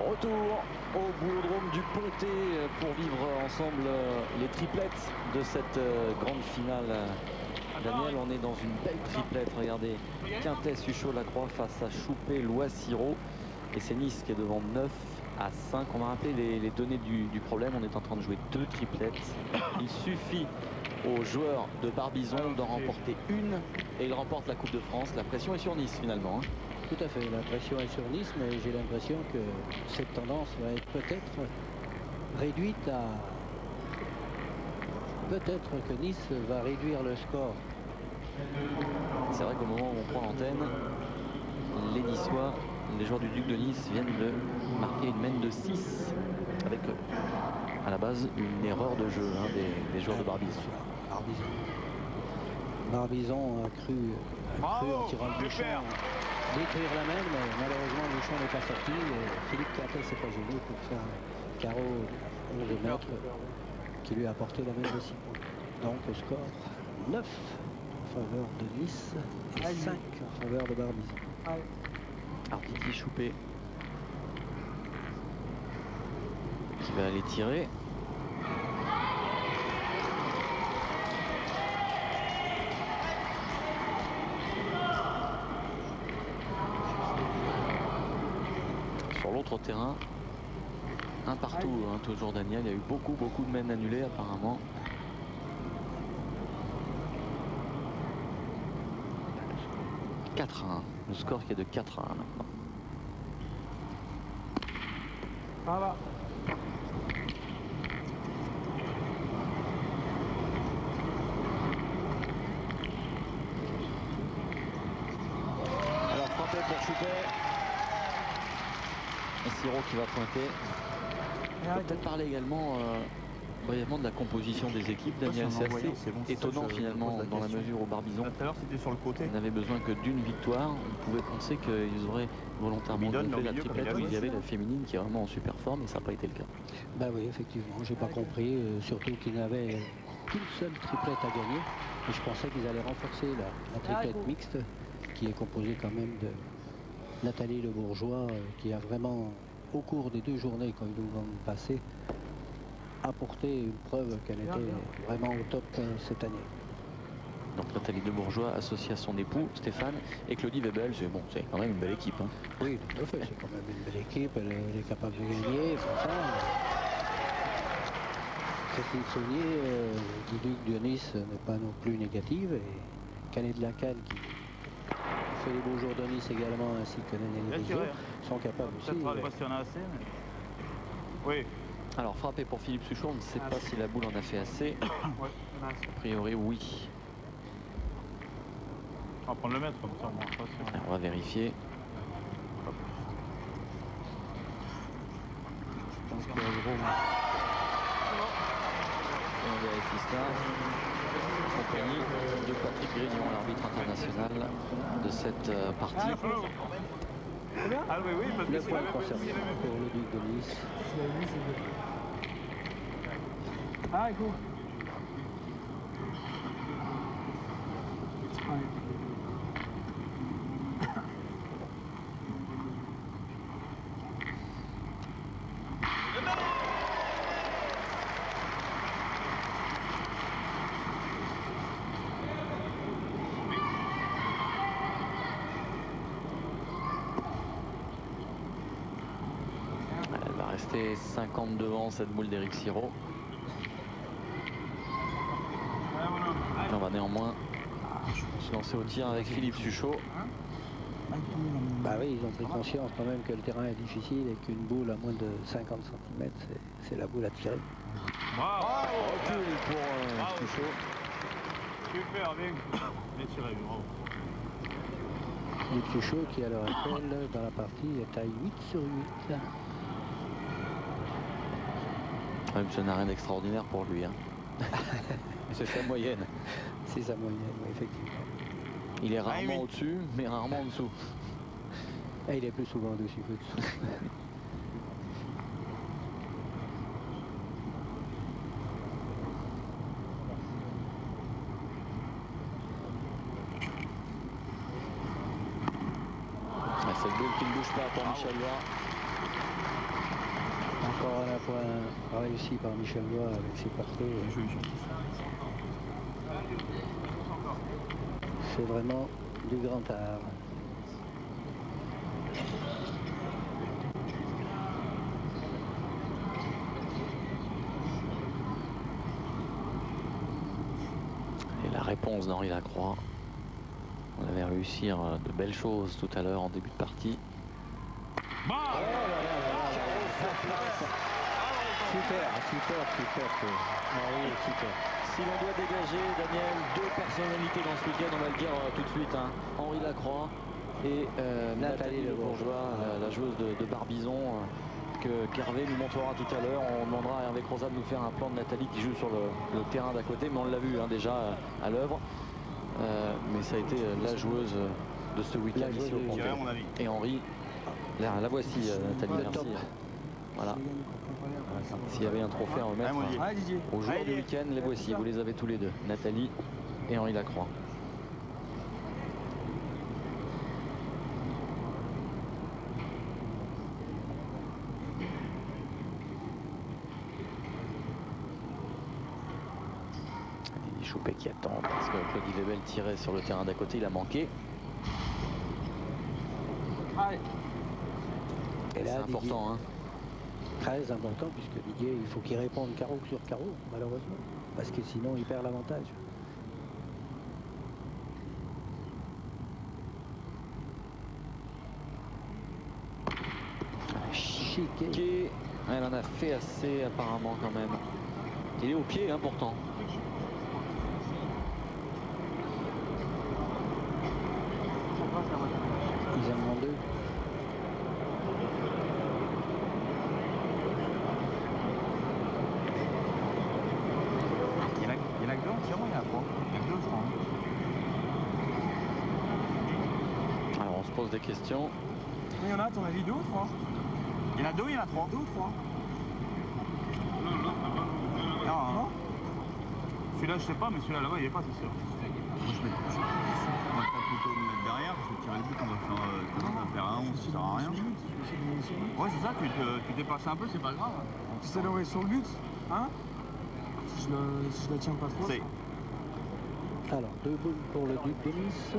Retour au boulodrome du Pontet pour vivre ensemble les triplettes de cette grande finale. Daniel, on est dans une belle triplette, regardez. Quintet, Suchot, Lacroix face à Choupé, Lois-Siro. Et c'est Nice qui est devant 9-5. On va rappeler les données du problème. On est en train de jouer 2 triplettes. Il suffit aux joueurs de Barbizon d'en remporter une et il remporte la Coupe de France. La pression est sur Nice finalement. Tout à fait, la pression est sur Nice, mais j'ai l'impression que cette tendance va être peut-être réduite à... Peut-être que Nice va réduire le score. C'est vrai qu'au moment où on prend l'antenne, les Niçois, les joueurs du Duc de Nice viennent de marquer une mène de 6 avec à la base une erreur de jeu des joueurs de Barbizon. Barbizon a cru en tirant le bouchon détruire la mène, mais malheureusement le bouchon n'est pas sorti et Philippe Quintet s'est pas gêné pour faire un carreau 11 mètres qui lui a apporté la mène de 6 points. Donc le score 9 en faveur de Nice et 5 en faveur de Barbizon. Alors Didier Choupé qui va aller tirer. Sur l'autre terrain, un partout, toujours Daniel. Il y a eu beaucoup de mènes annulées apparemment. « 4-1 », le score qui est de 4-1 maintenant. Voilà. Alors frappé pour Choupé. Et Siro qui va pointer. On peut peut-être parler également brièvement de la composition des équipes. Daniel, c'est assez étonnant finalement dans la mesure où Barbizon n'avait besoin que d'une victoire. On pouvait penser qu'ils auraient volontairement gonflé la triplette où il y avait la féminine qui est vraiment en super forme et ça n'a pas été le cas. Bah oui, effectivement, j'ai pas compris, surtout qu'ils n'avaient qu'une seule triplette à gagner. Et je pensais qu'ils allaient renforcer la triplette mixte qui est composée quand même de Nathalie Le Bourgeois qui a vraiment, au cours des 2 journées quand ils nous ont passé, apporté une preuve qu'elle était vraiment au top cette année. Donc Nathalie Le Bourgeois associée à son époux Stéphane et Claudie Webel, c'est bon, c'est quand même une belle équipe. Oui, tout à fait, c'est quand même une belle équipe, elle est capable de gagner, c'est ça. Christine Saunier du Duc de Nice n'est pas non plus négative et Canet de la Canne qui fait les beaux jours de Nice également ainsi que Néné Rizzo sont capables aussi. Oui. Alors frappé pour Philippe Suchot, on ne sait pas si la boule en a fait assez. A priori oui. On va prendre le mètre comme ça. Alors, on va vérifier. Je pense qu'il y a gros. Et on vérifie cela. Compagnie de Patrick Grignon, l'arbitre international de cette partie. Ah oui, oui, parce que Le point concerné pour le Duc de Nice. Ah, écoute. Elle va rester 50 devant cette boule d'Éric Siro. On va néanmoins se lancer au tir avec Philippe Suchot. Bah oui, ils ont pris conscience quand même que le terrain est difficile et qu'une boule à moins de 50 cm, c'est la boule à tirer. Recul pour Suchot. Super, bien. Bien tiré, bravo. Philippe Suchot qui, à l'heure actuelle, dans la partie, est à 8 sur 8. Même ça n'a rien d'extraordinaire pour lui. C'est sa moyenne. C'est sa moyenne, oui, effectivement. Il est rarement au-dessus, mais rarement en dessous. Et il est plus souvent au-dessus que dessous. Cette boule qui ne bouge pas pour Michel Loire. Encore un point réussi par Michel Bois avec ses parcours. C'est vraiment du grand art. Et la réponse d'Henri Lacroix. On avait réussi de belles choses tout à l'heure en début de partie. Super. Oui, super. Si l'on doit dégager, Daniel, deux personnalités dans ce week-end, on va le dire tout de suite. Hein. Henri Lacroix et Nathalie Le Bourgeois, la joueuse de Barbizon, qu'Hervé nous montrera tout à l'heure. On demandera à Hervé Crozat de nous faire un plan de Nathalie qui joue sur le terrain d'à côté, mais on l'a vu hein, déjà à l'œuvre. Mais ça a été la joueuse de ce week-end ici au Panthéon. Et Henri, la voici Nathalie, merci. Voilà. S'il y avait un trophée à remettre aux joueurs du week-end, les voici, vous les avez tous les deux, Nathalie et Henri Lacroix. Et Choupet qui attend parce que Claude Lebel tirait sur le terrain d'à côté, il a manqué. Et là, c'est important. Hein. Très important puisque Didier, il faut qu'il réponde carreau sur carreau, malheureusement. Parce que sinon, il perd l'avantage. Chiquet. Elle en a fait assez apparemment quand même. Il est au pied hein, pourtant. Ils en demandent deux. Alors on se pose des questions. Il y en a, ton avis, 2 ou 3? Il y en a 2, il y en a 3. 2 ou 3? Non. Celui-là, je sais pas, mais celui-là, là-bas, il est pas, c'est sûr. Moi, je vais plutôt me mettre derrière, parce que tirer le but, on va faire un 11, ça sert à rien. Ouais, c'est ça, tu dépasses un peu, c'est pas grave. Tu sais là où est sur le but, hein? Si je la tiens pas trop. Alors, 2 boules pour le Duc de Nice,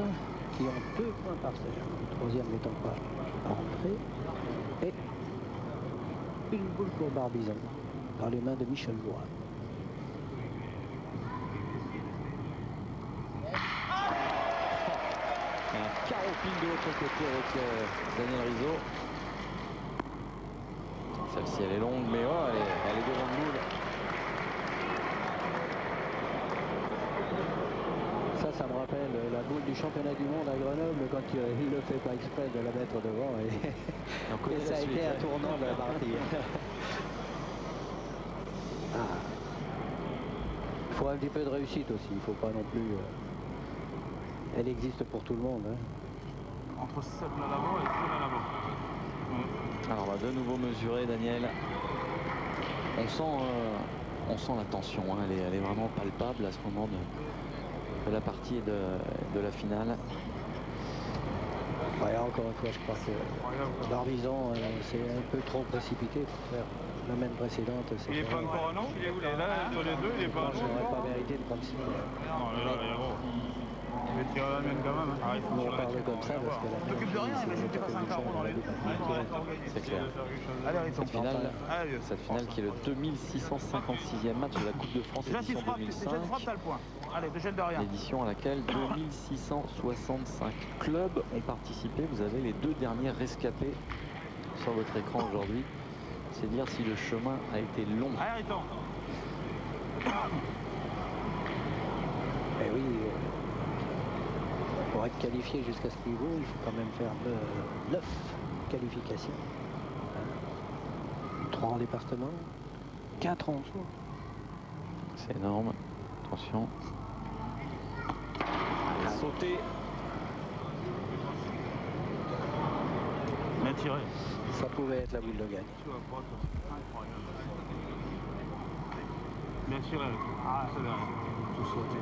qui ont 2 points par serre. Le troisième n'étant pas rentré. Et une boule pour Barbizon, dans les mains de Michel Bois. Un carreau pile de l'autre côté avec Daniel Rizzo. Celle-ci elle est longue mais oh, elle est devant le boule. Ça me rappelle la boule du championnat du monde à Grenoble quand il ne le fait pas exprès de la mettre devant et ça a été un tournant de la partie. Il faut un petit peu de réussite aussi, il ne faut pas non plus... Elle existe pour tout le monde. Hein. Entre celle là là-bas et celle là là-bas. Alors on va de nouveau mesurer Daniel. On sent la tension, hein. Elle est vraiment palpable à ce moment de la partie et de la finale. Ouais, encore une fois, je crois que Barbizon c'est un peu trop précipité pour faire la même précédente. Il n'est pas encore non? Il est là, entre les deux, il n'est pas encore. Je n'aurais pas mérité de prendre 6 points. Non, là, il est bon. Je vais tirer la mienne quand même. Nous on parle comme ça parce que la t'occupe de rien, mais je vais passer un carreau dans les deux. C'est clair. Cette finale qui est le 2656e match de la Coupe de France édition 2005. L'édition à laquelle 2665 clubs ont participé. Vous avez les 2 derniers rescapés sur votre écran aujourd'hui. C'est dire si le chemin a été long. Eh oui, pour être qualifié jusqu'à ce niveau, il faut quand même faire 9 qualifications. 3 en département, 4 en dessous. C'est énorme. Attention. Sauter. Bien tiré. Ça pouvait être la boule de gagne. Bien tiré. Ah, c'est bien. Tout sauté.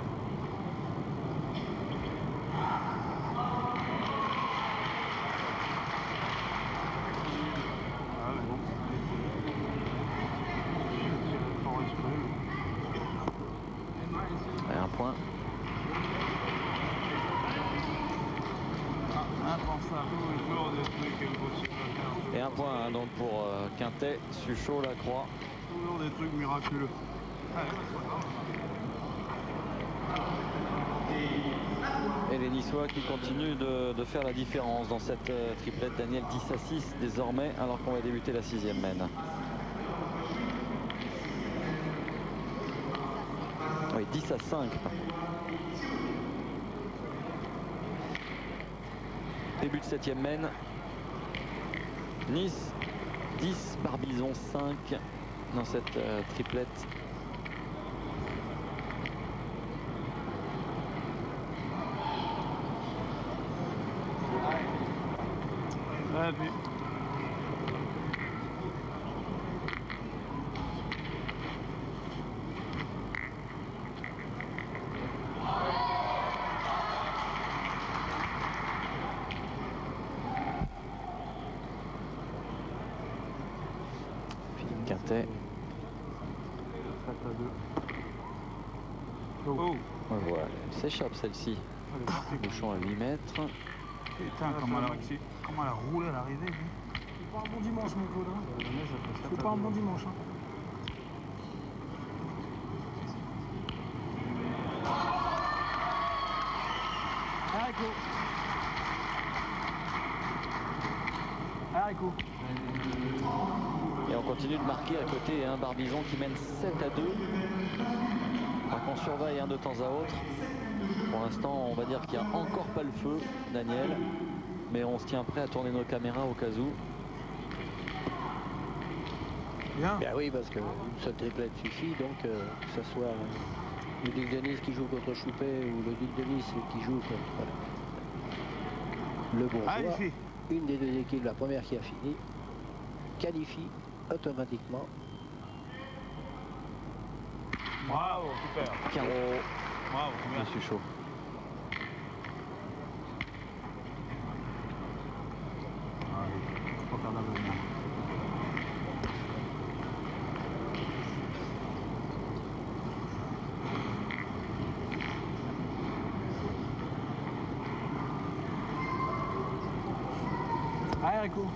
Un point hein, donc pour Quintet, Suchot, Lacroix. Toujours des trucs miraculeux. Et les Niçois qui continuent de faire la différence dans cette triplette. Daniel 10 à 6 désormais, alors qu'on va débuter la 6e mène. Oui, 10 à 5. Début de 7e mène. Nice 10, Barbizon 5 dans cette triplette. Ouais, puis... Philippe Quintet. 7 à 2. Oh. Voilà, il s'échappe celle-ci. Elle est partie. Bouchon à 8 mètres. Putain, comment elle a roulé à l'arrivée, lui. Fais pas un bon dimanche, mon Claude. Hein. Fais pas un bon dimanche. Hein. Haricot. Et on continue de marquer à côté un Barbizon qui mène 7 à 2. Alors qu'on surveille de temps à autre. Pour l'instant, on va dire qu'il n'y a encore pas le feu, Daniel. Mais on se tient prêt à tourner nos caméras au cas où. Bien. Ben oui, parce que ce triplette suffit, donc que ce soit le Duc de Nice qui joue contre Choupet ou le Duc de Nice qui joue contre le Bourgeois, Allez, filles. une des deux équipes, la première qui a fini, qualifie automatiquement. Bravo, super. Carreau, Bravo, bien. Monsieur Chaud. Allez, faut pas faire d'avenir. Haricot.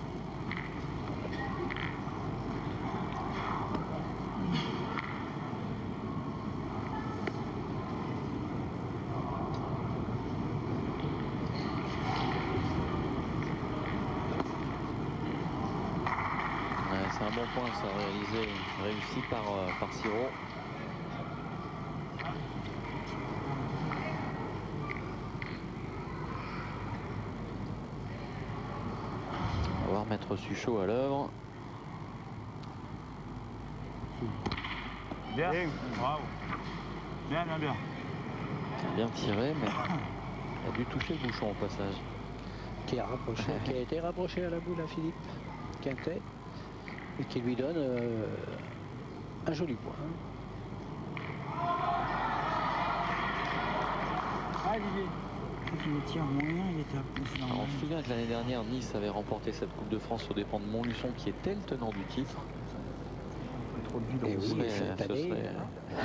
C'est un bon point, ça, réussi par Siro. On va voir Maître Suchot à l'œuvre. Bien. Bravo. Bien, bien, bien. Bien tiré, mais il a dû toucher le bouchon au passage. Qui a été rapproché à la boule à Philippe Quintet et qui lui donne un joli point. Ah, Olivier. Le tir moyen, il était à plus Alors, on se souvient que l'année dernière, Nice avait remporté cette Coupe de France aux dépens de Montluçon, qui était le tenant du titre. trop de vide. Et Ce oui, serait, cette ce année,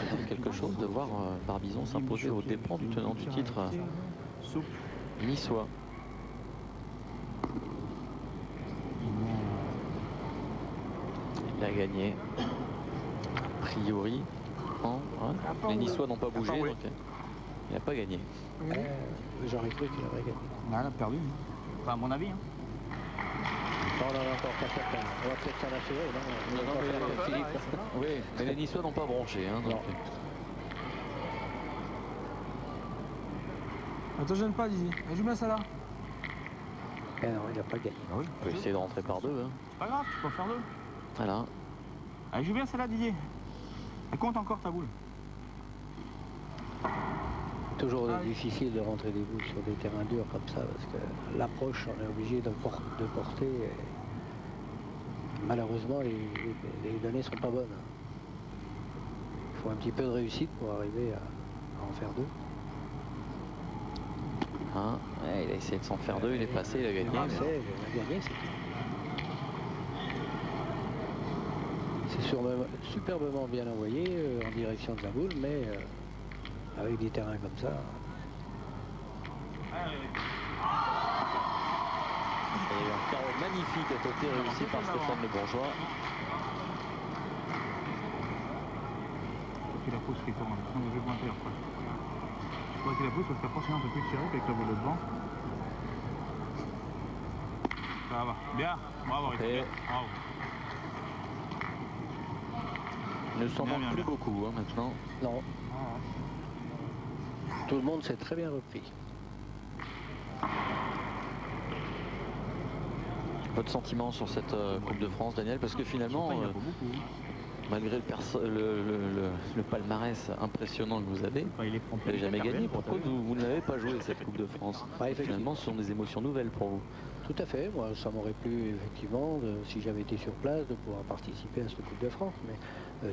serait quelque chose de voir Barbizon s'imposer aux dépens du tenant du titre niçois. Il a gagné. A priori. Non, hein, les Niçois n'ont pas bougé, donc il n'a pas gagné. j'aurais cru qu'il aurait gagné. Elle a perdu. Enfin, à mon avis. Hein. Non, on n'en est encore pas certain. On va peut-être s'en assurer. Non, Non, on mais- va faire Philippe. Oui, mais les Niçois n'ont pas bronché. Hein, donc. Ne te gêne pas, Didier. Joue bien ça là. Eh non, il n'a pas gagné. On peut essayer de rentrer par deux. Hein. C'est pas grave, tu peux en faire deux. Voilà. Allez, joue bien celle-là, Didier. Elle compte encore ta boule. Toujours difficile de rentrer des boules sur des terrains durs comme ça, parce que l'approche, on est obligé de porter. Et malheureusement, les données ne sont pas bonnes. Il faut un petit peu de réussite pour arriver à en faire deux. Hein, ouais, il a essayé de s'en faire deux, il est passé, il a gagné. Il a mais- gagné, c'est superbement bien envoyé en direction de la boule, mais avec des terrains comme ça. Et y a eu un carreau magnifique à côté réussi par Stéphane Le Bourgeois. Faut qu'il la pousse qui tourne, sinon je vais pointer après. Je crois qu'il la pousse parce qu'après sinon on peut plus tirer avec le vélo devant. Ça va, bien, bravo, Et... bravo. Il ne s'en Bien, manque bien, plus bien. beaucoup maintenant. Non. Tout le monde s'est très bien repris. Votre sentiment sur cette Coupe de France, Daniel? Parce que finalement, Il y a pas beaucoup. malgré le palmarès impressionnant que vous avez, Enfin, il est vous n'avez jamais gagné. Pourquoi vous n'avez pas joué cette Coupe de France? Ouais, effectivement. Finalement, ce sont des émotions nouvelles pour vous. Tout à fait. Moi, ça m'aurait plu, effectivement, si j'avais été sur place, de pouvoir participer à cette Coupe de France. Mais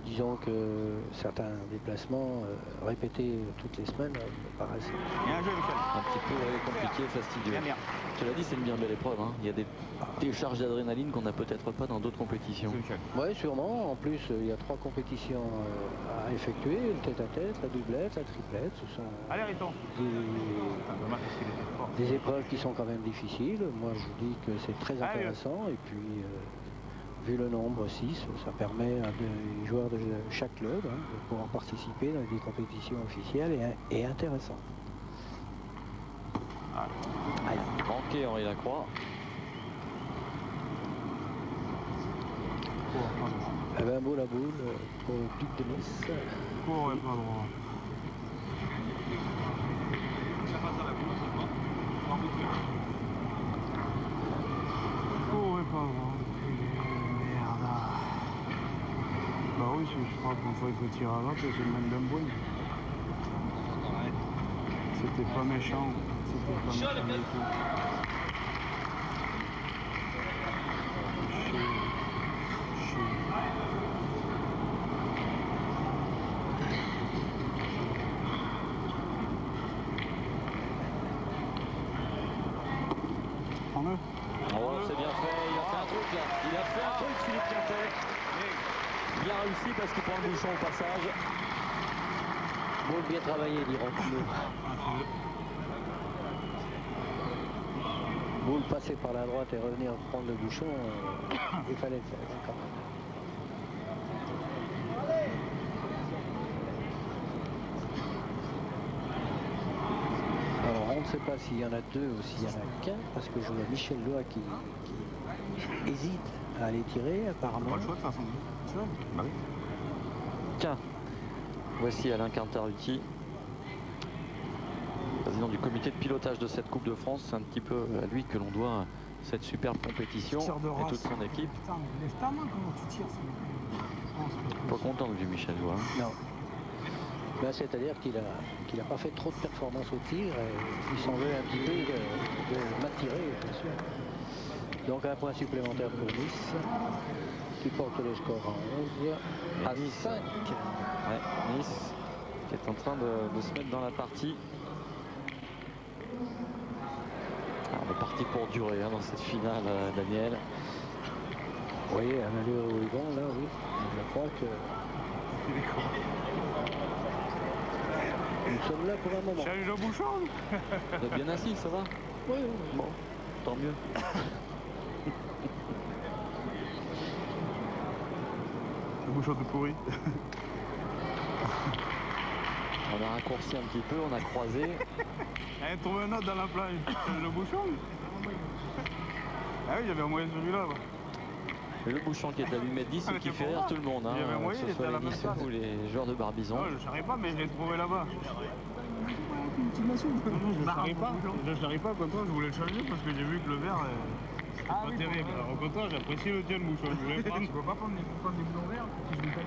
disons que certains déplacements répétés toutes les semaines me paraissent... Bien joué, Michel. Un petit peu compliqué, fastidieux. Bien, bien. Cela dit, c'est une bien belle épreuve. Hein. Il y a des décharges d'adrénaline qu'on n'a peut-être pas dans d'autres compétitions. Michel. Oui, sûrement. En plus, il y a 3 compétitions à effectuer. Le tête-à-tête, la doublette, la triplette. Ce sont Allez, Riton. Dommage parce qu'il était fort. des épreuves qui sont quand même difficiles. Moi, je dis que c'est très Allez. intéressant. Et puis, vu le nombre 6, ça permet à des joueurs de chaque club de pouvoir participer dans des compétitions officielles et intéressantes. Manqué Henri Lacroix. Eh ben, beau la boule pour le Duc de Nice. Cours et pas droit. Cours et pas droit. Merde. Bah oui, je crois qu'une fois il faut tirer à droite, c'est le même d'un bruit. C'était pas méchant. C'était pas méchant du tout. Prends-le. Oh, c'est bien fait. Il a fait un truc là. Il a fait un truc, Philippe Quintet. Bien réussi parce qu'il prend le bouchon au passage. Boule bien travaillé, diront nous. Boule passer par la droite et revenir prendre le bouchon, il fallait le faire quand même. Alors on ne sait pas s'il y en a 2 ou s'il y en a qu'un, parce que je vois Michel Lois qui hésite à aller tirer apparemment. Pas le choix de toute façon. Tu vois ? Bah oui. Tiens, voici Alain Quintarutti, président du comité de pilotage de cette Coupe de France. C'est un petit peu à lui que l'on doit cette superbe compétition Tire de et race. toute son équipe. Putain, lève ta main, comment tu tires ça? Pas content de lui, Michel Lois. Non. Ben, c'est-à-dire qu'il a pas fait trop de performances au tir et il s'en veut un petit peu de m'attirer, bien sûr. Donc un point supplémentaire pour Nice, qui porte le score à 11 à 5. Ouais, Nice qui est en train de se mettre dans la partie. Alors, on est parti pour durer dans cette finale, Daniel. Vous voyez, un allure au vent, là, oui. Je crois que nous sommes là pour un moment. J'ai eu le bouchon. Vous êtes bien assis, ça va? Oui, Bon, tant mieux. Le bouchon tout pourri. On a raccourci un petit peu, on a croisé. Elle trouve un autre dans la plage. Le bouchon. Ah oui, il y avait un moyen celui-là. Le bouchon qui est à 8,10 m et qui fait rire tout le monde, Il y avait un moyen, que il ce était soit à la les même Niçois place. ou les joueurs de Barbizon. Non, je ne savais pas, mais je l'ai trouvé là-bas. Tu m'insultes. Je ne savais pas, comme toi, je voulais le changer parce que j'ai vu que le verre, c'est pas terrible. Alors, au contraire, j'apprécie le tien, le bouchon. Je voulais prendre. Tu peux pas prendre des boulons verts si je vais tailler.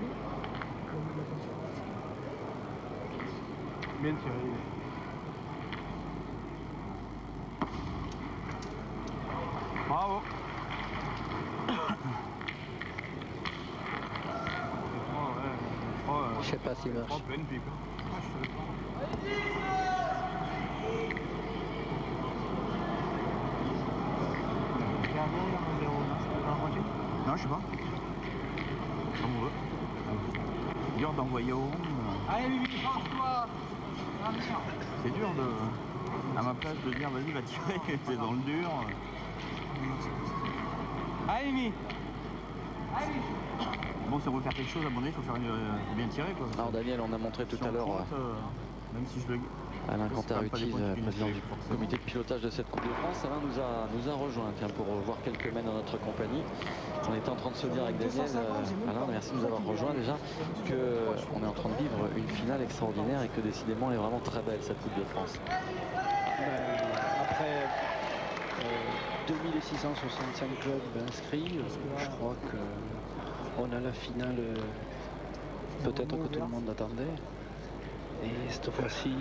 Bien tiré. Bravo. Je sais pas s'il marche. Pleine pipe. Non, je sais pas. Comme on veut. Dur d'envoyer au rond. Allez, Bibi, force-toi. C'est dur de. À ma place de dire vas-y va tirer, c'est dans le dur. Allez, Mimi. Bon, si on veut faire quelque chose, à mon avis, il faut bien tirer, quoi. Alors Daniel, on a montré tout Si à on l'heure frotte, même si je le... Alain c'est quand même pas Cantarutti, des points qui président du viennent forcément. comité de pilotage de cette Coupe de France. Alain nous a rejoint pour voir quelques mènes dans notre compagnie. On était en train de se dire avec Daniel, Alain, merci de nous avoir rejoint déjà, qu'on est en train de vivre une finale extraordinaire et que décidément elle est vraiment très belle cette Coupe de France. Après 2665 clubs inscrits, je crois qu'on a la finale peut-être que tout le monde attendait. Et cette fois-ci,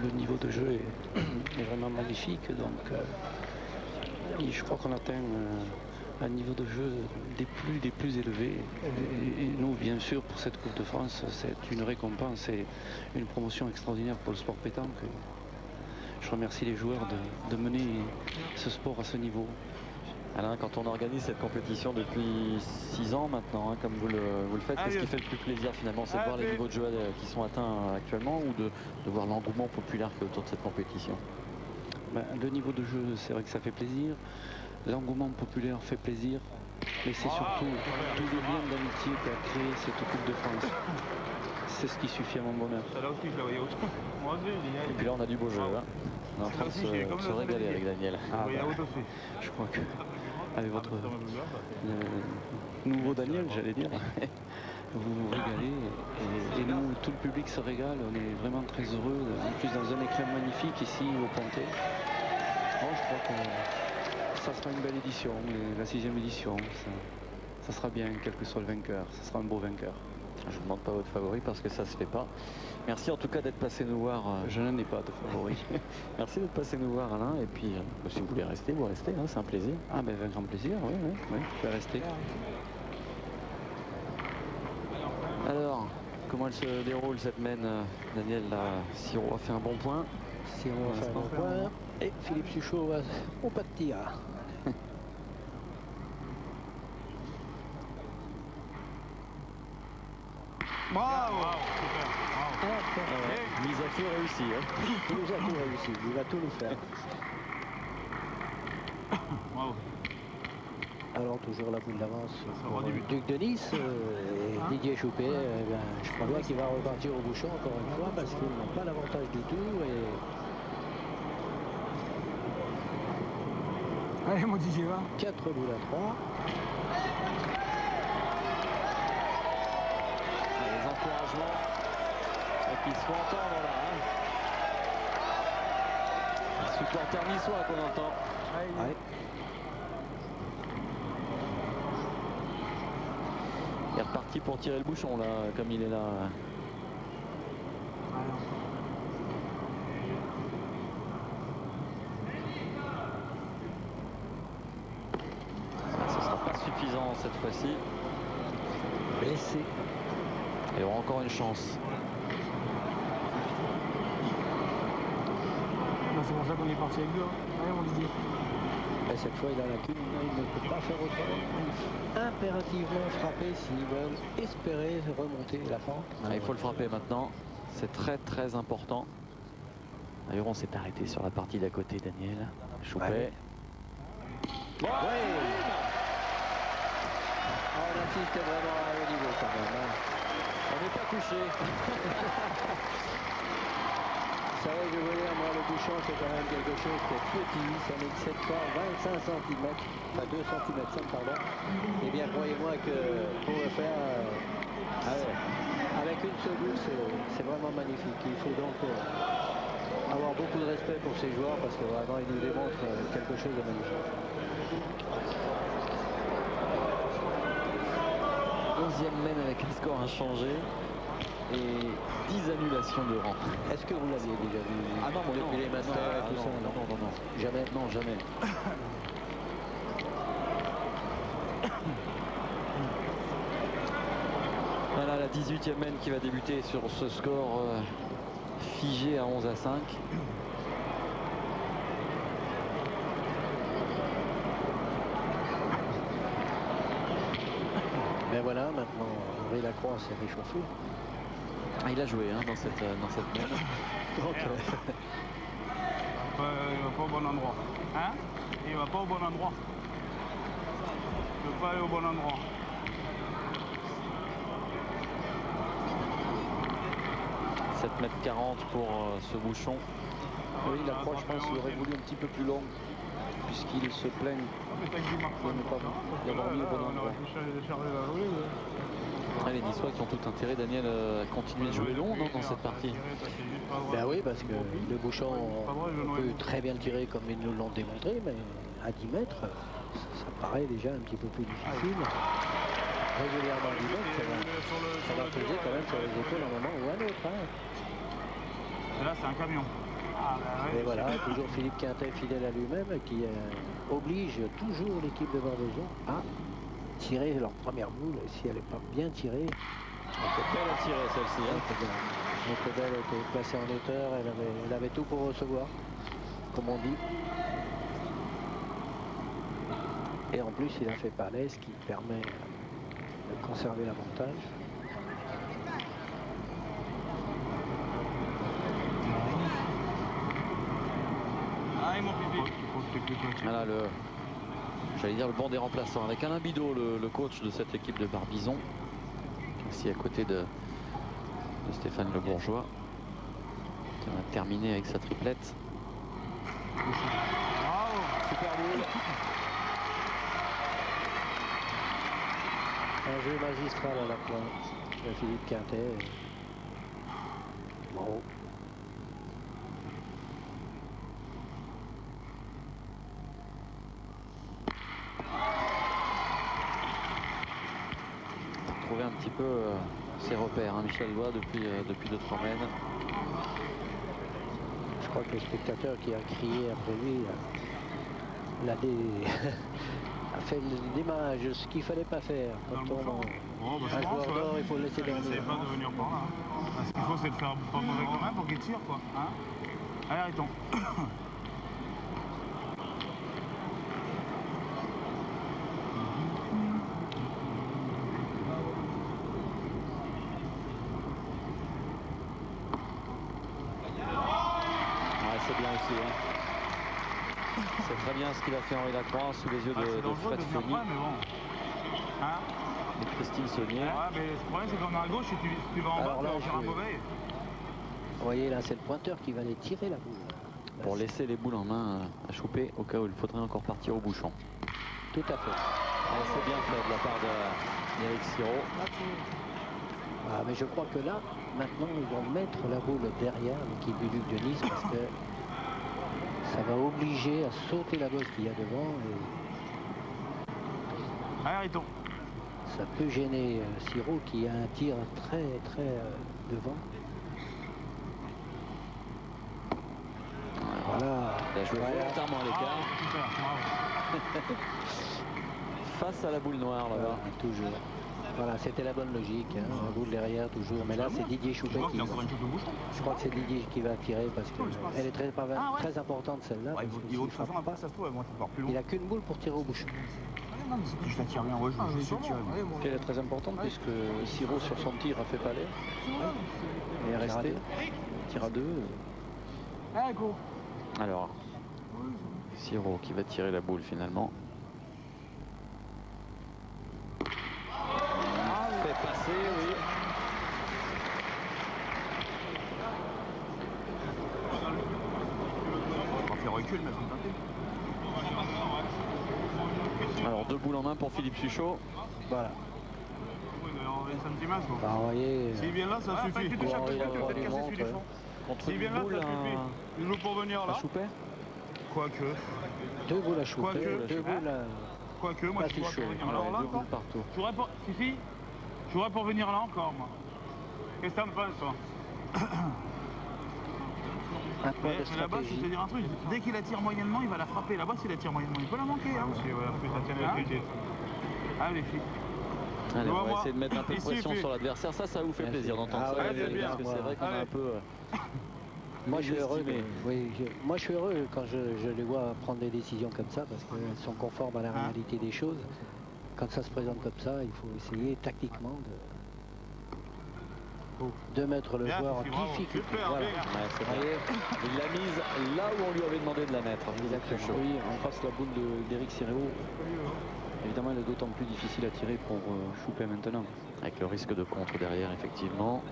le niveau de jeu est vraiment magnifique. Donc, je crois qu'on atteint un niveau de jeu des plus élevés. Et nous, bien sûr, pour cette Coupe de France, c'est une récompense et une promotion extraordinaire pour le sport pétanque. Je remercie les joueurs de mener ce sport à ce niveau. Alain, quand on organise cette compétition depuis 6 ans maintenant, comme vous le faites, qu'est-ce qui fait le plus plaisir finalement? C'est de voir les niveaux de jeu qui sont atteints actuellement ou de voir l'engouement populaire qui est autour de cette compétition? Le niveau de jeu, c'est vrai que ça fait plaisir. L'engouement populaire fait plaisir. Mais c'est surtout tous les liens d'amitié qu'a créé cette Coupe de France. C'est ce qui suffit à mon bonheur. Là aussi, je la voyais autant. Moi aussi, Et puis là, on a du beau jeu. Hein. On est en train de se régaler avec Daniel. Je crois que avec votre nouveau Daniel, j'allais dire, vous vous régalez et nous, tout le public se régale. On est vraiment très heureux. En plus, dans un écrin magnifique ici au Pontet. Oh, je crois que ça sera une belle édition, la 6e édition. Ça sera bien, quel que soit le vainqueur. Ça sera un beau vainqueur. Je ne vous demande pas votre favori parce que ça se fait pas. Merci en tout cas d'être passé nous voir. Je n'en ai pas de favori. Merci d'être passé nous voir, Alain. Et puis, si vous voulez rester, vous restez. Hein, c'est un plaisir. Ah ben, un grand plaisir, oui, je vais rester. Alors, comment elle se déroule cette mène, Daniel? Siro a fait un bon point. Siro a fait un bon point. Et Philippe Suchot va au pas de tir. Bravo! Mise à feu réussie. Hein. Il nous a tout réussi, il va tout nous faire. Bravo. Alors toujours la boule d'avance pour le Duc de Nice et Didier Choupet, je crois bien qu'il va repartir au bouchon encore une fois parce qu'il n'a pas l'avantage du tout. Allez, mon Didier, va. 4 boules à 3. Les encouragements qui se font entendre là. Hein. Supporter niçois qu'on entend. Ouais. Il est reparti pour tirer le bouchon là, comme il est là. Ce ne sera pas suffisant cette fois-ci. Blessé. Et on aura encore une chance. C'est pour ça qu'on est parti avec deux. Allez, mon Didier. Et cette fois, il a la cune, il ne peut pas faire autrement. Il faut impérativement frapper s'ils veulent espérer remonter la pente. Ah, il faut le frapper maintenant. C'est très très important. D'ailleurs, on s'est arrêté sur la partie d'à côté, Daniel. Choupet. Ouais. Oh, l'assist est vraiment à haut niveau quand même. Hein. On n'est pas couché. Ça va, je veux dire, moi, le bouchon, c'est quand même quelque chose qui est petit. Ça n'excède pas 25 cm, enfin 2 cm, pardon. Eh bien, croyez-moi que pour le faire, avec une seule boule, c'est vraiment magnifique. Il faut donc avoir beaucoup de respect pour ces joueurs parce que vraiment, ils nous démontrent quelque chose de magnifique. 11e mène avec un score inchangé et 10 annulations de rang. Est-ce que vous l'aviez déjà vu? Ah non, depuis les masters et tout ça? Non. Jamais? Non, jamais. Voilà la 18e mène qui va débuter sur ce score figé à 11-5. Mais voilà, maintenant, Henri Lacroix s'est réchauffé. Ah, il a joué hein, dans cette mène. Donc, Il va pas au bon endroit. Hein? Et il va pas au bon endroit. Il ne peut pas aller au bon endroit. « 7,40 m pour ce bouchon. Oui, l'approche, je pense qu'il aurait voulu un petit peu plus longue, puisqu'il se plaigne de ne pas y avoir mis au bon endroit. Après, les Niçois qui ont tout intérêt, Daniel, à continuer de jouer long dans cette partie. Ben oui, parce que le bouchon, on peut très bien le tirer comme ils nous l'ont démontré, mais à 10 mètres, ça paraît déjà un petit peu plus difficile. Régulièrement 10 mètres, ça va peser quand même sur les épaules à un moment ou à un autre. Et là, c'est un camion. Ah, bah ouais, et voilà, toujours Philippe Quintet fidèle à lui-même qui oblige toujours l'équipe de Barbeson à tirer leur première boule. Et si elle n'est pas bien tirée, Elle a tiré celle-ci. Notre belle était placée en hauteur, elle avait tout pour recevoir, comme on dit. Et en plus, il a fait palais, ce qui permet de conserver l'avantage. Voilà j'allais dire le banc des remplaçants avec Alain Bidot, le coach de cette équipe de Barbizon, ici à côté de Stéphane Le Bourgeois, qui va terminer avec sa triplette. Bravo, super boule. Un jeu magistral à la pointe de Philippe Quintet. Bravo. Trouver un petit peu ses repères, hein, Michel Lois, depuis 2-3 semaines. Je crois que le spectateur qui a crié après lui a fait l'image, ce qu'il ne fallait pas faire. Quand un joueur d'or, il faut le laisser dormir. Il ne pas de venir par là. Hein. Ce qu'il faut, c'est de faire pas mauvais quand même pour qu'il tire, quoi. Hein. Allez, arrêtons. C'est bien aussi. Hein. C'est très bien ce qu'il a fait Henri Lacroix sous les yeux de Fred Fogny. Hein, et Christine Saunier. Ouais, mais le problème, c'est qu'en à gauche, si tu vas en bas, tu vas faire un mauvais. Vous voyez, là, c'est le pointeur qui va aller tirer la boule. Pour laisser les boules en main à Choupé, au cas où il faudrait encore partir au bouchon. Tout à fait. C'est bien fait de la part d'Éric Sirot. Ah, mais je crois que là, maintenant, ils vont mettre la boule derrière l'équipe du Duc de Nice parce que ça va obliger à sauter la bosse qu'il y a devant. Et allez, arrêtons. Ça peut gêner Sirot qui a un tir très devant. Voilà. Il a joué volontairement à l'écart. Face à la boule noire là-bas. Toujours. Voilà, c'était la bonne logique, hein, la boule derrière toujours. Mais là, c'est Didier Choupet qui... Je crois que c'est Didier qui va tirer parce qu'elle est très importante celle-là. Il n'a qu'une boule pour tirer au bouchon. Je la tire bien, ouais, je suis tiré. Elle est très importante puisque Sirot sur son tir a fait palais. Et est resté. Tire à 2. Alors, Sirot qui va tirer la boule finalement. Fait passer, oui. On va faire recul, mais alors, 2 boules en main pour Philippe Suchot. Voilà. Bah, vous voyez. S'il vient là, ça suffit. Contre s'il vient là, ça suffit. Il joue pour venir là. Choupet. Quoique. 2 boules à Choupet. 2 boules à... Quoique, moi je jouerais pour venir là. Alors là, 2 boules partout. Je jouerais pour venir là encore, moi. Qu'est-ce que t'en penses, toi? Mais là-bas, je vais te dire un truc. Dès qu'il attire moyennement, il va la frapper. Là-bas, s'il attire moyennement, il peut la manquer. Hein. Aussi, ouais, plus ça tient la tête. Ah, les filles. Allez, on va essayer de mettre un peu de pression sur l'adversaire. Ça vous fait plaisir d'entendre ça. C'est bien. Parce que c'est vrai qu'on a un peu... Moi je suis heureux, moi je suis heureux quand je les vois prendre des décisions comme ça parce qu'elles sont conformes à la réalité des choses. Quand ça se présente comme ça, il faut essayer tactiquement de mettre le Bien, joueur en Fifi, bravo. difficulté. Super, Voilà. bien. Ouais, c'est vrai. Il l'a mise là où on lui avait demandé de la mettre. Exactement. Chaud. Oui, en face, la boule d'Eric Sireo, évidemment, elle est d'autant plus difficile à tirer pour Choupet maintenant. Avec le risque de contre derrière, effectivement.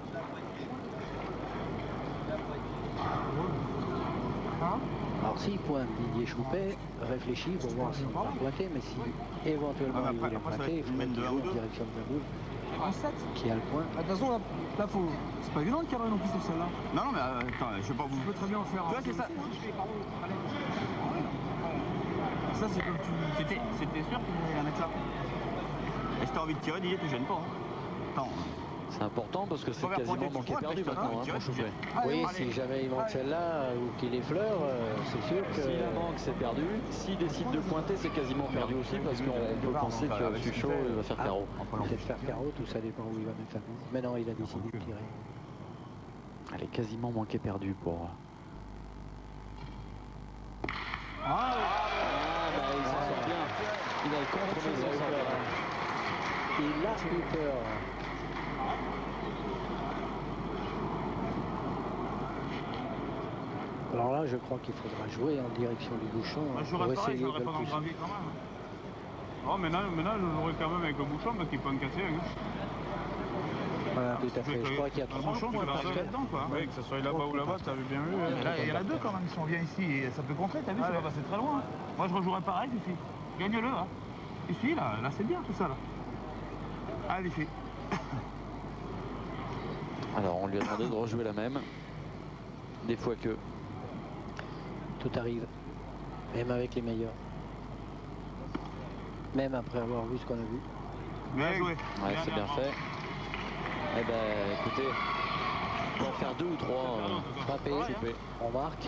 Alors s'il pointe Didier Choupet, réfléchit pour voir s'il va plaquer, mais si éventuellement il voulait plaquer, il faut qu'il joue en direction de la boule En 7. qui a le point. De toute façon, là faut. C'est pas évident de carrer non plus sur celle-là. Non, non, mais attends, je sais pas vous. Tu peux très bien en faire. Tu vois, c'est ça. Ça, c'est comme tu. C'était sûr qu'il allait la mettre là. Et si t'as envie de tirer, Didier, te gêne pas. Hein. Attends. C'est important parce que c'est Faut faire quasiment protéger manqué le perdu point, maintenant parce que pour Choupet. Oui, allez. si jamais il manque celle-là ou qu'il effleure, c'est sûr que... S'il la manque, c'est perdu. S'il décide de pointer, c'est quasiment perdu aussi parce qu'on peut penser que Suchot va faire carreau. Peut-être faire carreau, tout ça dépend où il va mettre la boule. Mais non, il a décidé de tirer. Elle est quasiment manqué perdu pour... Ah, bah, il s'en sort bien. Il a le contre, mais il s'en sort bien. Il a eu peur. Alors là, je crois qu'il faudra jouer en direction du bouchon Moi, pour j'aurais pareil, essayer j'aurais de pas dans le plus. gravier quand même. Oh, maintenant, je jouerais quand même avec le bouchon parce qu'il peut en casser un. Voilà, tout à fait. Je crois qu'il y a Un 3 bouchon, tu points vas parce arriver que... dedans, quoi. Oui, que ce soit là-bas ou là-bas, tu avais bien vu. Mais là, il y en a deux quand même, si on vient ici, et ça peut contrer, t'as vu, ça va passer très loin. Moi, je rejouerais pareil, Fifi. Gagne-le, hein. Fifi, là c'est bien tout ça, là. Allez, Fifi. Alors, on lui a demandé de rejouer la même. Des fois que... Tout arrive, même avec les meilleurs. Même après avoir vu ce qu'on a vu. Bien joué. Ouais, c'est bien fait. Eh ben, écoutez, on va en faire 2 ou 3. Frappé, Choupet. on marque.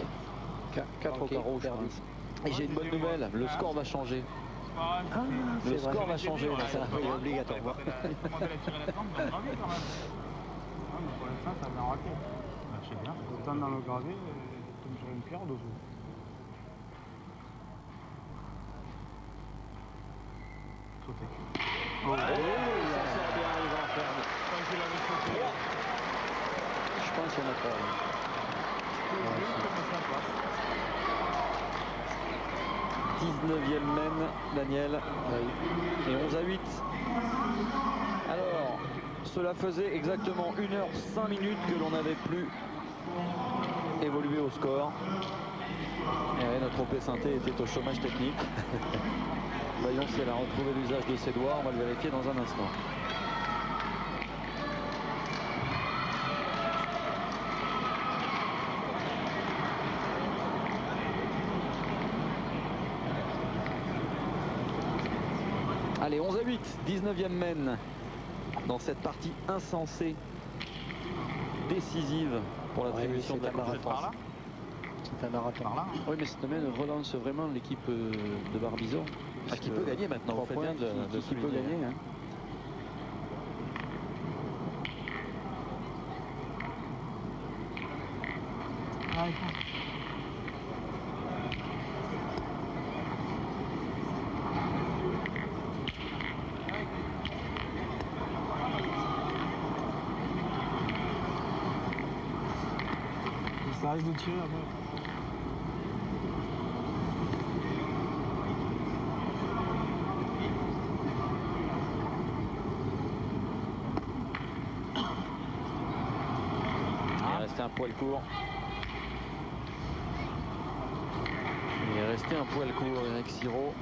4 au carreau, je pense. Et j'ai une bonne nouvelle, le score va changer. Ah, Le c'est score vrai. va changer, là, ça C'est obligatoire. Quand elle a tiré la jambe, dans le gravier quand même. Ah, mais pour l'instant, ça a bien raté. Je sais bien. Autant dans le gravier, tombe sur une pierre dessous. Oh, ça sort bien, il va en faire. Je pense qu'il y en a 3. 19e mène, Daniel. Et 11-8. Alors, cela faisait exactement 1h05 que l'on n'avait plus évolué au score. Et notre OP Synthé était au chômage technique. Voyons si elle a retrouvé l'usage de ses doigts. On va le vérifier dans un instant. Allez, 11-8, 19e mène dans cette partie insensée, décisive pour l'attribution de la Coupe de France. C'est un marathon. Par là. Oui, mais cette semaine relance vraiment l'équipe de Barbizon. Qui peut gagner maintenant, vous faites bien de qui peut souligner. gagner. Hein. Ah, écoute. Ça risque de tirer après. Il est resté un poil court. Il est resté un poil court, Eric Sirot.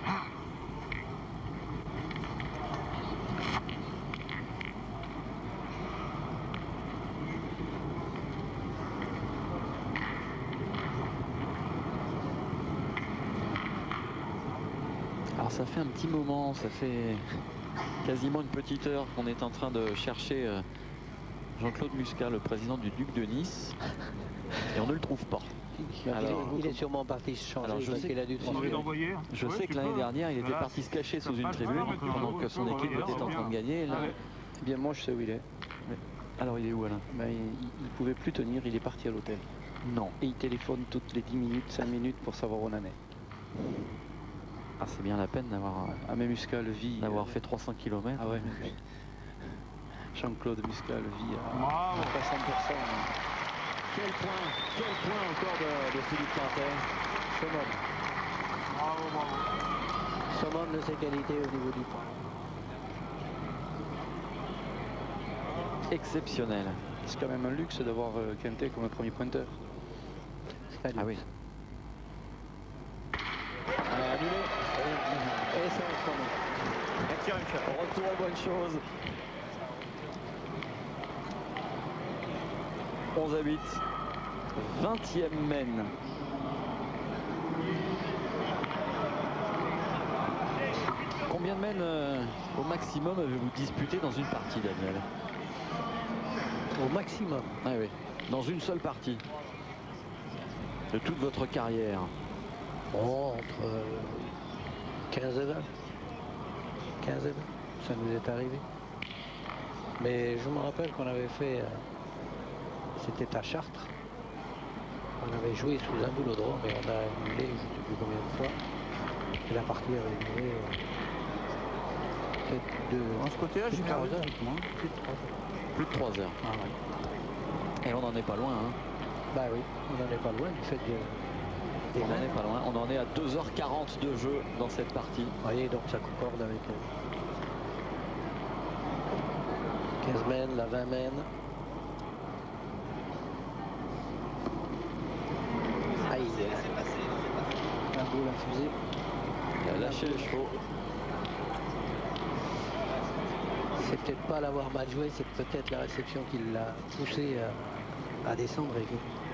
Alors ça fait un petit moment, ça fait quasiment une petite heure qu'on est en train de chercher Jean-Claude Muscat, le président du Duc de Nice, et on ne le trouve pas. Il est sûrement parti se changer Alors, je parce sais qu'il a dû On va trouver. l'envoyer. Je Ouais, sais tu que l'année peux. dernière, il était Voilà, parti se cacher ça sous une passe. tribune Ouais, mais pendant que son équipe était en train de gagner. Là. Eh bien, moi, je sais où il est. Alors, il est où, Alain? Ben, il pouvait plus tenir, il est parti à l'hôtel. Non. Et il téléphone toutes les 10 minutes, 5 minutes pour savoir où on en est. Ah, c'est bien la peine d'avoir À même Muscat, le vit. fait 300 km. Ah ouais. Jean-Claude Muscal vit à Bravo. 300%. Quel point encore de Philippe Quintet. Summum. Bravo, bravo. Summum de ses qualités au niveau du point. Exceptionnel. C'est quand même un luxe d'avoir Quintet comme premier pointeur. C'est Ah oui. annulé. Et ça quand même. Retour aux bonnes choses. 11 à 8. 20e mène. Combien de mènes au maximum avez-vous disputé dans une partie, Daniel? Au maximum. Ah oui, dans une seule partie. De toute votre carrière. Oh, entre 15 et 20. 15 et 20, ça nous est arrivé. Mais je me rappelle qu'on avait fait, c'était à Chartres. On avait joué sous un boulodrome et on a annulé, je ne sais plus combien de fois. Et la partie avait duré peut-être Dans ce côté-là, j'ai 3 perdu. heures. Plus de 3 heures. Plus de 3 heures. Ah ouais. Et on n'en est pas loin. Hein. Bah oui, on n'en est pas loin du fait des On n'en est pas loin. On en est à 2h40 de jeu dans cette partie. Vous voyez, donc ça concorde avec 15 mènes, la 20 mènes. Aïe, un bout la fusée. Il a lâché les chevaux. C'est peut-être pas l'avoir mal joué, c'est peut-être la réception qui l'a poussé à descendre. Et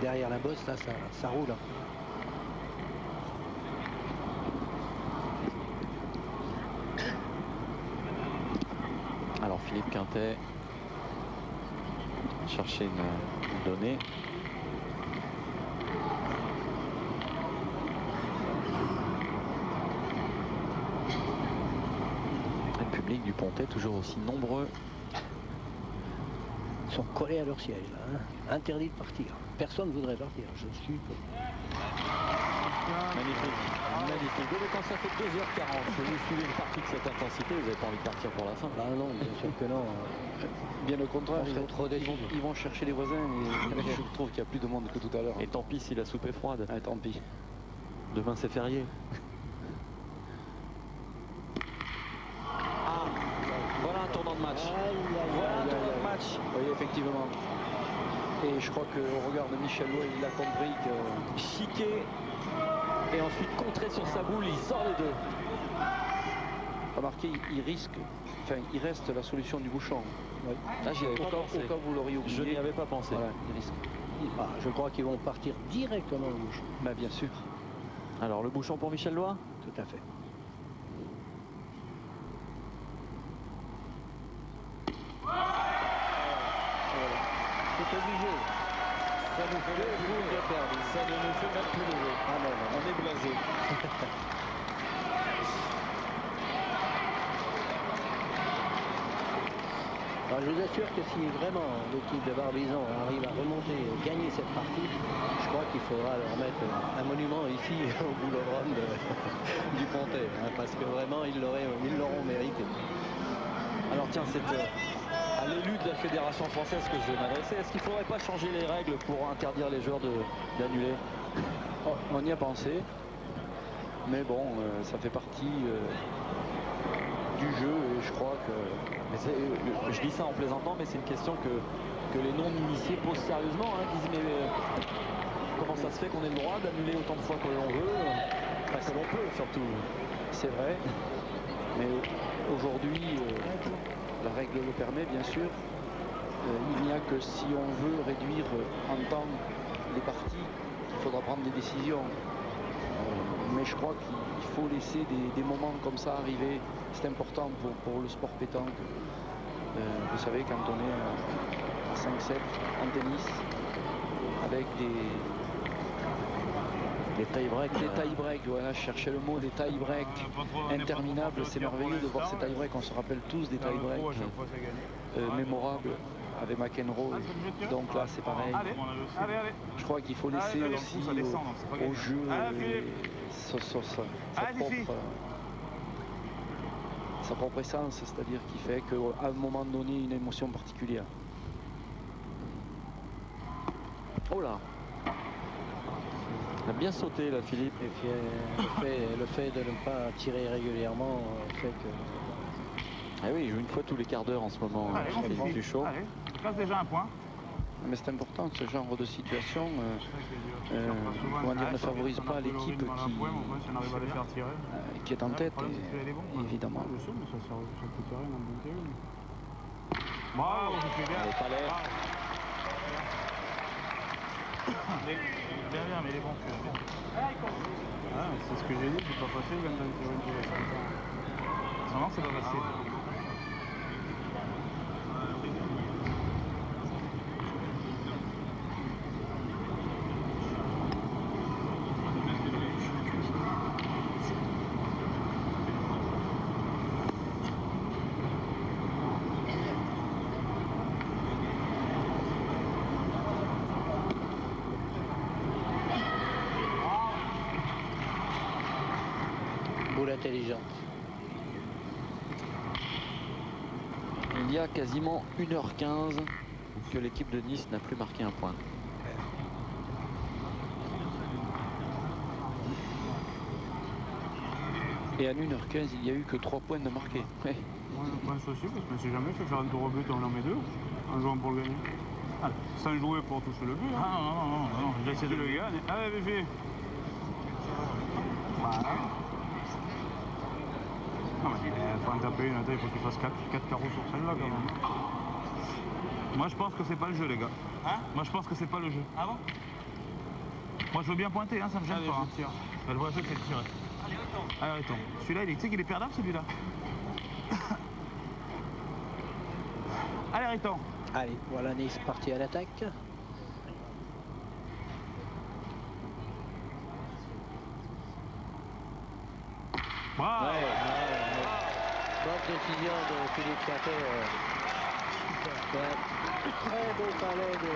derrière la bosse, là, ça roule. Alors Philippe Quintet chercher une donnée. Le public du Pontet toujours aussi nombreux. Ils sont collés à leur siège, là, hein. Interdit de partir. Personne ne voudrait partir, je suis. Magnifique, magnifique. Oui, mais quand ça fait 2h40 que vous suivez une partie de cette intensité, vous n'avez pas envie de partir pour la fin. Ah non, bien sûr que non. Bien au contraire, On serait trop déçus. ils vont chercher les voisins et je trouve qu'il y a plus de monde que tout à l'heure. Et tant pis si la soupe est froide. Ah, tant pis. Demain c'est férié. Ah, voilà un tournant de match. Voilà un tournant de match. Oui, effectivement. Et je crois qu'au regard de Michel Loy, il a compris que... Chiqué et ensuite contré sur sa boule, il sort les deux. Remarquez, il risque, enfin, il reste la solution du bouchon. Ouais. Là, j'y avais pas pensé. Au cas où vous l'auriez oublié. Je n'y avais pas pensé. Voilà, il risque. Ah, je crois qu'ils vont partir directement au bouchon. Bah, bien sûr. Alors, le bouchon pour Michel Loy. Tout à fait. C'est obligé. Ça nous fait même plus de perdre. Ça ne nous fait même plus de jeu. Ah non, non. On est blasé. Alors, je vous assure que si vraiment l'équipe de Barbizon arrive à remonter et gagner cette partie, je crois qu'il faudra leur mettre un monument ici au boulodrome du Pontet, hein, parce que vraiment ils l'auront mérité. Alors tiens, c'est à l'élu de la Fédération française que je vais m'adresser. Est-ce qu'il ne faudrait pas changer les règles pour interdire les joueurs d'annuler? Oh, on y a pensé. Mais bon, ça fait partie du jeu et je crois que... Mais je dis ça en plaisantant, mais c'est une question que les non-initiés posent sérieusement. Hein. Ils disent mais comment ça se fait qu'on ait le droit d'annuler autant de fois que l'on veut, que l'on peut surtout. C'est vrai, mais aujourd'hui, la règle le permet bien sûr. Il n'y a que si on veut réduire en temps les parties, il faudra prendre des décisions. Mais je crois qu'il faut laisser des moments comme ça arriver. C'est important pour le sport pétanque. Vous savez, quand on est à 5-7 en tennis, avec des tie-breaks. Des tie-breaks, voilà, je cherchais le mot, des tie-breaks interminables. C'est merveilleux de voir ces tie-breaks. On se rappelle tous des tie-breaks mémorables avec McEnroe. Donc là, c'est pareil. Allez, allez. Je crois qu'il faut laisser aussi au jeu sa propre essence, c'est-à-dire qui fait qu'à un moment donné, une émotion particulière. Oh là, il a bien sauté là, Philippe. Et puis, le fait de ne pas tirer régulièrement fait que... Ah oui, il joue une fois tous les quarts d'heure en ce moment, Allez, on Philippe fait Duchot. Allez, on casse déjà un point. Mais c'est important que ce genre de situation ne favorise pas l'équipe qui est en tête, évidemment. Bravo, je fais bien. Allez, pas l'air. Bien, mais il est bon. C'est ce que j'ai dit, c'est pas facile quand même de tirer une télé comme ça. Non, c'est pas facile. Boule intelligente. Il y a quasiment 1h15 que l'équipe de Nice n'a plus marqué un point. Et à 1h15, il n'y a eu que 3 points de marqués. Ouais. Moi, je pense aussi, parce que je ne sais jamais fait faire un tour au but, on en met 2, en jouant pour le gagner. Allez, sans jouer pour toucher le but. Hein. Non, j'ai essayé Tu de le gagnes. Allez, Bifi. Voilà. Non, mais il faut en taper une, il faut qu'il fasse 4 carreaux sur celle-là quand même. Moi, je pense que c'est pas le jeu, les gars. Hein? Moi, je pense que c'est pas le jeu. Ah bon? Moi, je veux bien pointer, hein, ça me gêne Allez, pas. je tire. Le vrai jeu, c'est de tirer. Allez, arrêtons. Celui-là, tu sais qu'il est perdable, celui-là. Allez, arrêtons. Allez, voilà Nice parti à l'attaque. Bravo. Bonne décision de Philippe Quintet. Très beau palais de...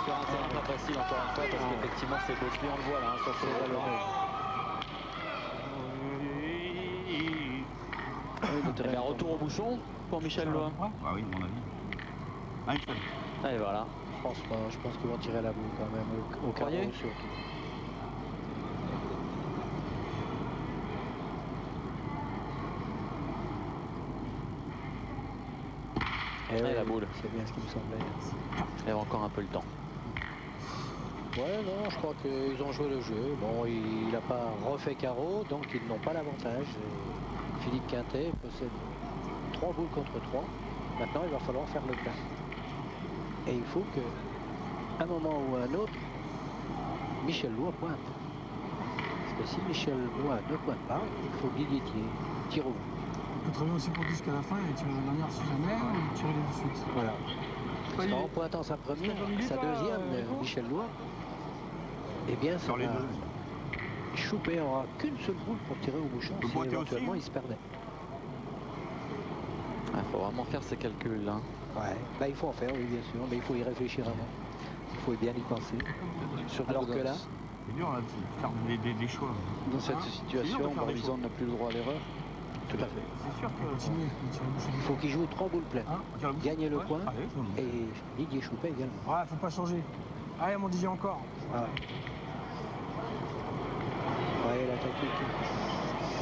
Sur un terrain pas facile encore une fois parce qu'effectivement c'est Bosby, on le voit là, sur ce ballon. Retour au bouchon pour Michel Loin. Bah oui, à mon avis. Ah, Michel. Et voilà. Je pense pas, je pense qu'ils vont tirer la boule quand même au carreau croyez surtout. Et la boule. C'est bien ce qui me semblait. Il y avait encore un peu le temps. Ouais, non, je crois qu'ils ont joué le jeu. Bon, il n'a pas refait carreau, donc ils n'ont pas l'avantage. Philippe Quintet possède 3 boules contre 3. Maintenant, il va falloir faire le plein. Et il faut que, un moment ou un autre, Michel Lois pointe. Parce que si Michel Lois ne pointe pas, il faut Didier tire au bout. On peut très bien aussi porter jusqu'à la fin et tirer la dernière si jamais, ou tirer les deux suite. Voilà. Parce qu'en pointant sa première, sa deuxième, Michel Lois, eh bien, ça les va... deux. Choupé n'aura qu'une seule boule pour tirer au bouchon si pointer éventuellement aussi, il se perdait. Il faut vraiment faire ces calculs là. Ouais, bah, il faut en faire, oui, bien sûr, mais il faut y réfléchir avant. Il faut bien y penser. Alors que là, C'est dur là, de faire des choix. Dans cette situation, Barbizon n'a plus le droit à l'erreur. tout à fait. C'est sûr que... Continuez, tirer le bouchon. Il faut qu'il joue 3 boules pleines. Hein, on tire le bouchon. Gagner le Ouais. point Allez, je monte. et Didier Choupet également. Ouais, faut pas changer. Allez, mon DJ encore. Voilà. Ouais, la tactique.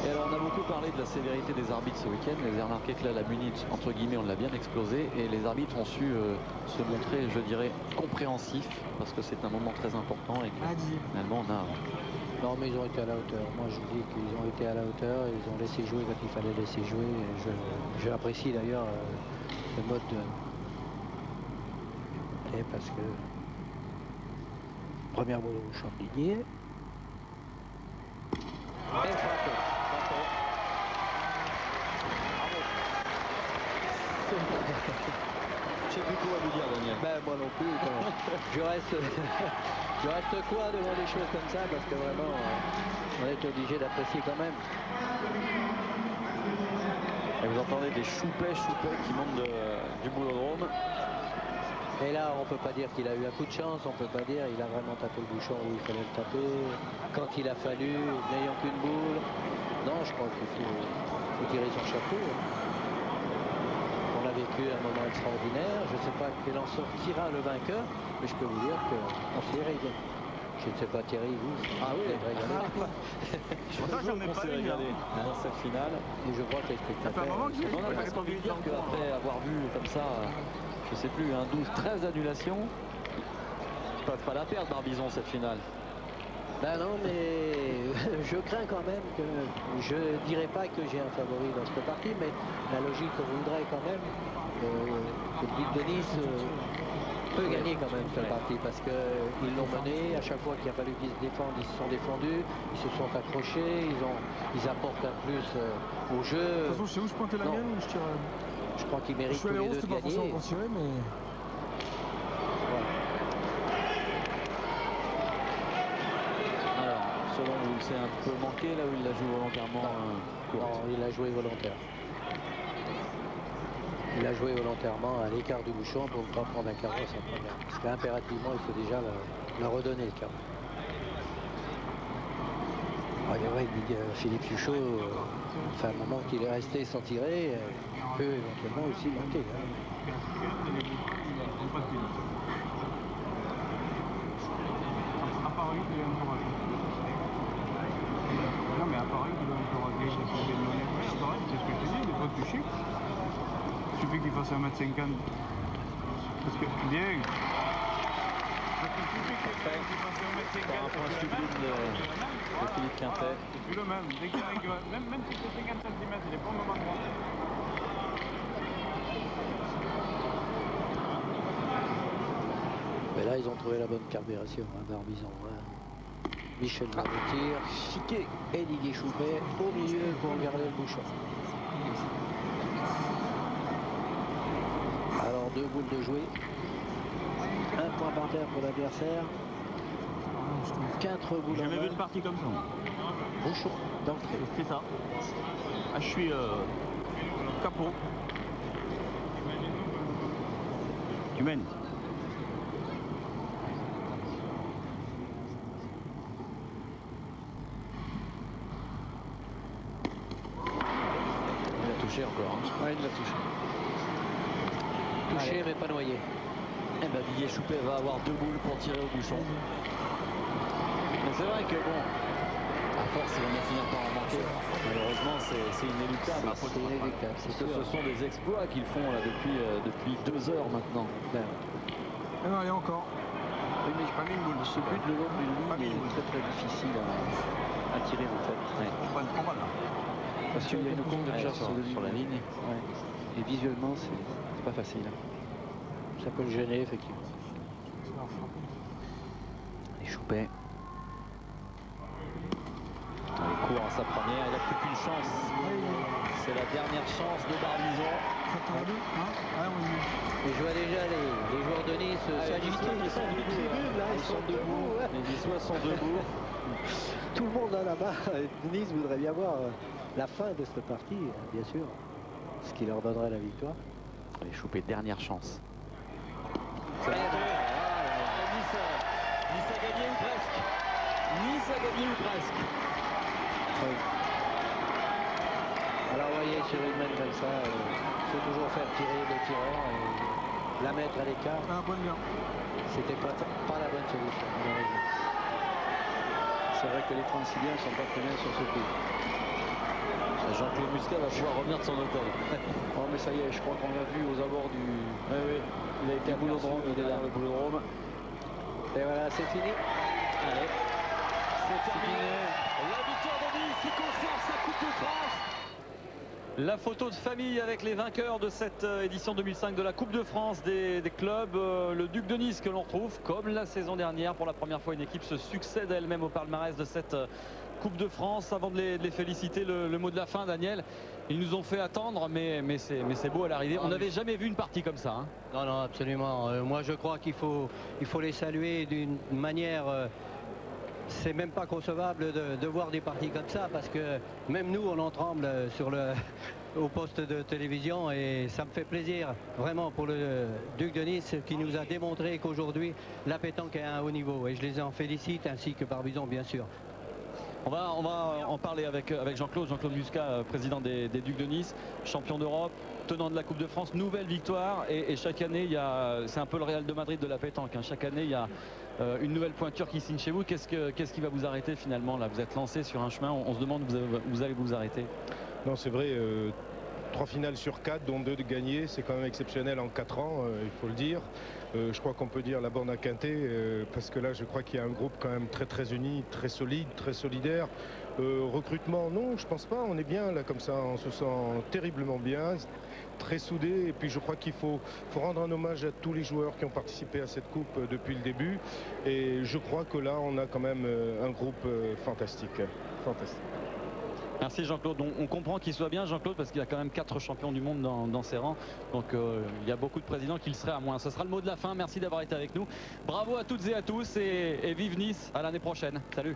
Et alors on a beaucoup parlé de la sévérité des arbitres ce week-end. Vous avez remarqué que là la Munich, entre guillemets, on l'a bien explosé et les arbitres ont su se montrer, je dirais, compréhensifs parce que c'est un moment très important et que Ah, DJ. finalement on a... Non, mais ils ont été à la hauteur. Moi, je dis qu'ils ont été à la hauteur. Ils ont laissé jouer quand il fallait laisser jouer. Et j'apprécie d'ailleurs le mode de... Et parce que... Première boule au champ de Didier. Et frappé. Je sais plus quoi vous dire, Daniel. Ben, moi non plus. Je reste quoi devant des choses comme ça parce que vraiment, on est obligé d'apprécier quand même. Et vous entendez des choupets qui montent du boulodrome. Et là, on peut pas dire qu'il a eu un coup de chance, on peut pas dire il a vraiment tapé le bouchon où il fallait le taper. Quand il a fallu, n'ayant qu'une boule. Non, je crois qu'il faut faut tirer son chapeau. On a vécu un moment extraordinaire. Je ne sais pas quel en sortira le vainqueur, mais je peux vous dire qu'on s'est régalé. Je ne sais pas Thierry, vous. Ah oui, J'en ai on pas s'est eu, régalé dans cette finale. Et je crois que les spectateurs... On a presque envie de dire qu'après avoir vu comme ça, je sais plus, un 12-13 annulations, ils peuvent pas la perdre, Barbizon, cette finale. Ben non, mais je crains quand même que... Je dirais pas que j'ai un favori dans cette partie, mais la logique voudrait quand même que le Duc de Nice peut gagner quand même cette partie, parce qu'ils l'ont mené. À chaque fois qu'il a fallu qu'ils se défendent, ils se sont défendus, ils se sont accrochés, ils apportent un plus au jeu. De toute façon, je sais où je pointais la Non. mienne, je tire. Je crois qu'ils Je méritent suis tous allé les haut, deux c'était de pas forcément gagner. pour tirer, mais. Alors, selon vous, c'est un peu manqué là où il l'a joué volontairement court. Non, il a joué volontaire. Il a joué volontairement à l'écart du bouchon pour ne pas prendre un carreau sans première. Parce qu'impérativement, il faut déjà la redonner le carreau. Alors, il est vrai que Philippe Suchot, fait un moment qu'il est resté sans tirer, peut éventuellement aussi monter. Hein. À Paris, il est encore raté. Non, mais à Paris, il est encore raté. À Paris, c'est ce que je te dis, des fois tu chies. Il suffit qu'il fasse 1m50. Parce que, bien. Parce qu'il suffit qu'il fasse 1m50. Par un point sublime de Philippe Quintet. C'est plus le même. Dès qu'il arrive, même si c'est 50 cm, il est pas au même endroit. Mais là, ils ont trouvé la bonne carburation, hein, Barbizon. Hein. Michel Maroutir, Chiquet et Didier Choupet au milieu pour garder le bouchon. Alors, 2 boules de jouer. 1 point par terre pour l'adversaire. 4 boules J'ai en jamais vu main. de partie comme ça. moi. Bouchon d'entrée. C'est ça. Ah, je suis capot. Tu mènes. Il a touché encore. Hein. Ouais, il l'a touché. Touché mais pas noyé. Eh ben, Didier Choupet va avoir 2 boules pour tirer au bouchon. Mais c'est vrai que bon, à force, il va bien finir par en manquer. Malheureusement, c'est inéluctable. C'est inéluctable, c'est Parce que sûr. ce sont des exploits qu'ils font là depuis 2 heures maintenant. Ben, Et non, allez, encore. Oui, mais j'ai pas mis une boule. Ce but de l'autre ligne est très très difficile à tirer en fait. Ouais. Je prends 3 balles là. Parce qu'il y a une convergence sur la ligne. Ouais. Et visuellement, c'est pas facile. ça peut le gêner, effectivement. Et Choupet. Il court à sa première, il n'a plus qu'une chance. C'est la dernière chance de Barbizon. Et je vois déjà les joueurs de Nice s'agiter. Ils sont debout, là. Ils sont debout. Ouais. Les Niçois sont debout. Tout le monde là-bas, Nice voudrait bien voir la fin de cette partie, bien sûr. Ce qui leur donnerait la victoire. Allez, Choupet, dernière chance. Allez, Nice a gagné ou presque. Nice a gagné ou presque. oui. Alors vous voyez, sur une main comme ça, il faut toujours faire tirer le tireur et la mettre à l'écart. C'était pas la bonne solution, malheureusement. C'est vrai que les Franciliens sont pas très bien sur ce coup. Jean-Claude Muscat va pouvoir revenir de son hôtel. Oh mais ça y est, je crois qu'on l'a vu aux abords du... Oui, oui. Il a été Du boulodrome, aperçu derrière le boulodrome. Et voilà, c'est fini. Allez, c'est terminé. La victoire de Nice qui conserve sa Coupe de France. La photo de famille avec les vainqueurs de cette édition 2005 de la Coupe de France des clubs. Le Duc de Nice que l'on retrouve comme la saison dernière. Pour la première fois, une équipe se succède elle-même au palmarès de cette Coupe de France. Avant de les féliciter, le mot de la fin, Daniel. Ils nous ont fait attendre, mais c'est beau à l'arrivée. On n'avait jamais vu une partie comme ça. Hein. Non, non, absolument. Moi, je crois qu'il faut les saluer d'une manière... c'est même pas concevable de voir des parties comme ça, parce que même nous, on en tremble au poste de télévision, et ça me fait plaisir vraiment pour le Duc de Nice qui nous a démontré qu'aujourd'hui, la pétanque est à un haut niveau, et je les en félicite, ainsi que Barbizon, bien sûr. On va en parler avec Jean-Claude Muscat, président des Ducs de Nice, champion d'Europe, tenant de la Coupe de France, nouvelle victoire. Et chaque année, c'est un peu le Real de Madrid de la pétanque. Hein. Chaque année, il y a une nouvelle pointure qui signe chez vous. Qu'est-ce qui va vous arrêter finalement là? Vous êtes lancé sur un chemin, on se demande où vous allez vous arrêter. Non, c'est vrai. 3 finales sur 4, dont 2 de gagner, c'est quand même exceptionnel en 4 ans, il faut le dire. Je crois qu'on peut dire la borne à Quintet, parce que là, je crois qu'il y a un groupe quand même très uni, très solide, très solidaire. Recrutement, non, je pense pas. On est bien là comme ça, on se sent terriblement bien, très soudé. Et puis je crois qu'il faut rendre un hommage à tous les joueurs qui ont participé à cette coupe depuis le début. Et je crois que là, on a quand même un groupe fantastique. Merci Jean-Claude. On comprend qu'il soit bien Jean-Claude parce qu'il y a quand même 4 champions du monde dans ses rangs. Donc il y a beaucoup de présidents qui le seraient à moins. Ce sera le mot de la fin. Merci d'avoir été avec nous. Bravo à toutes et à tous et vive Nice. À l'année prochaine. Salut.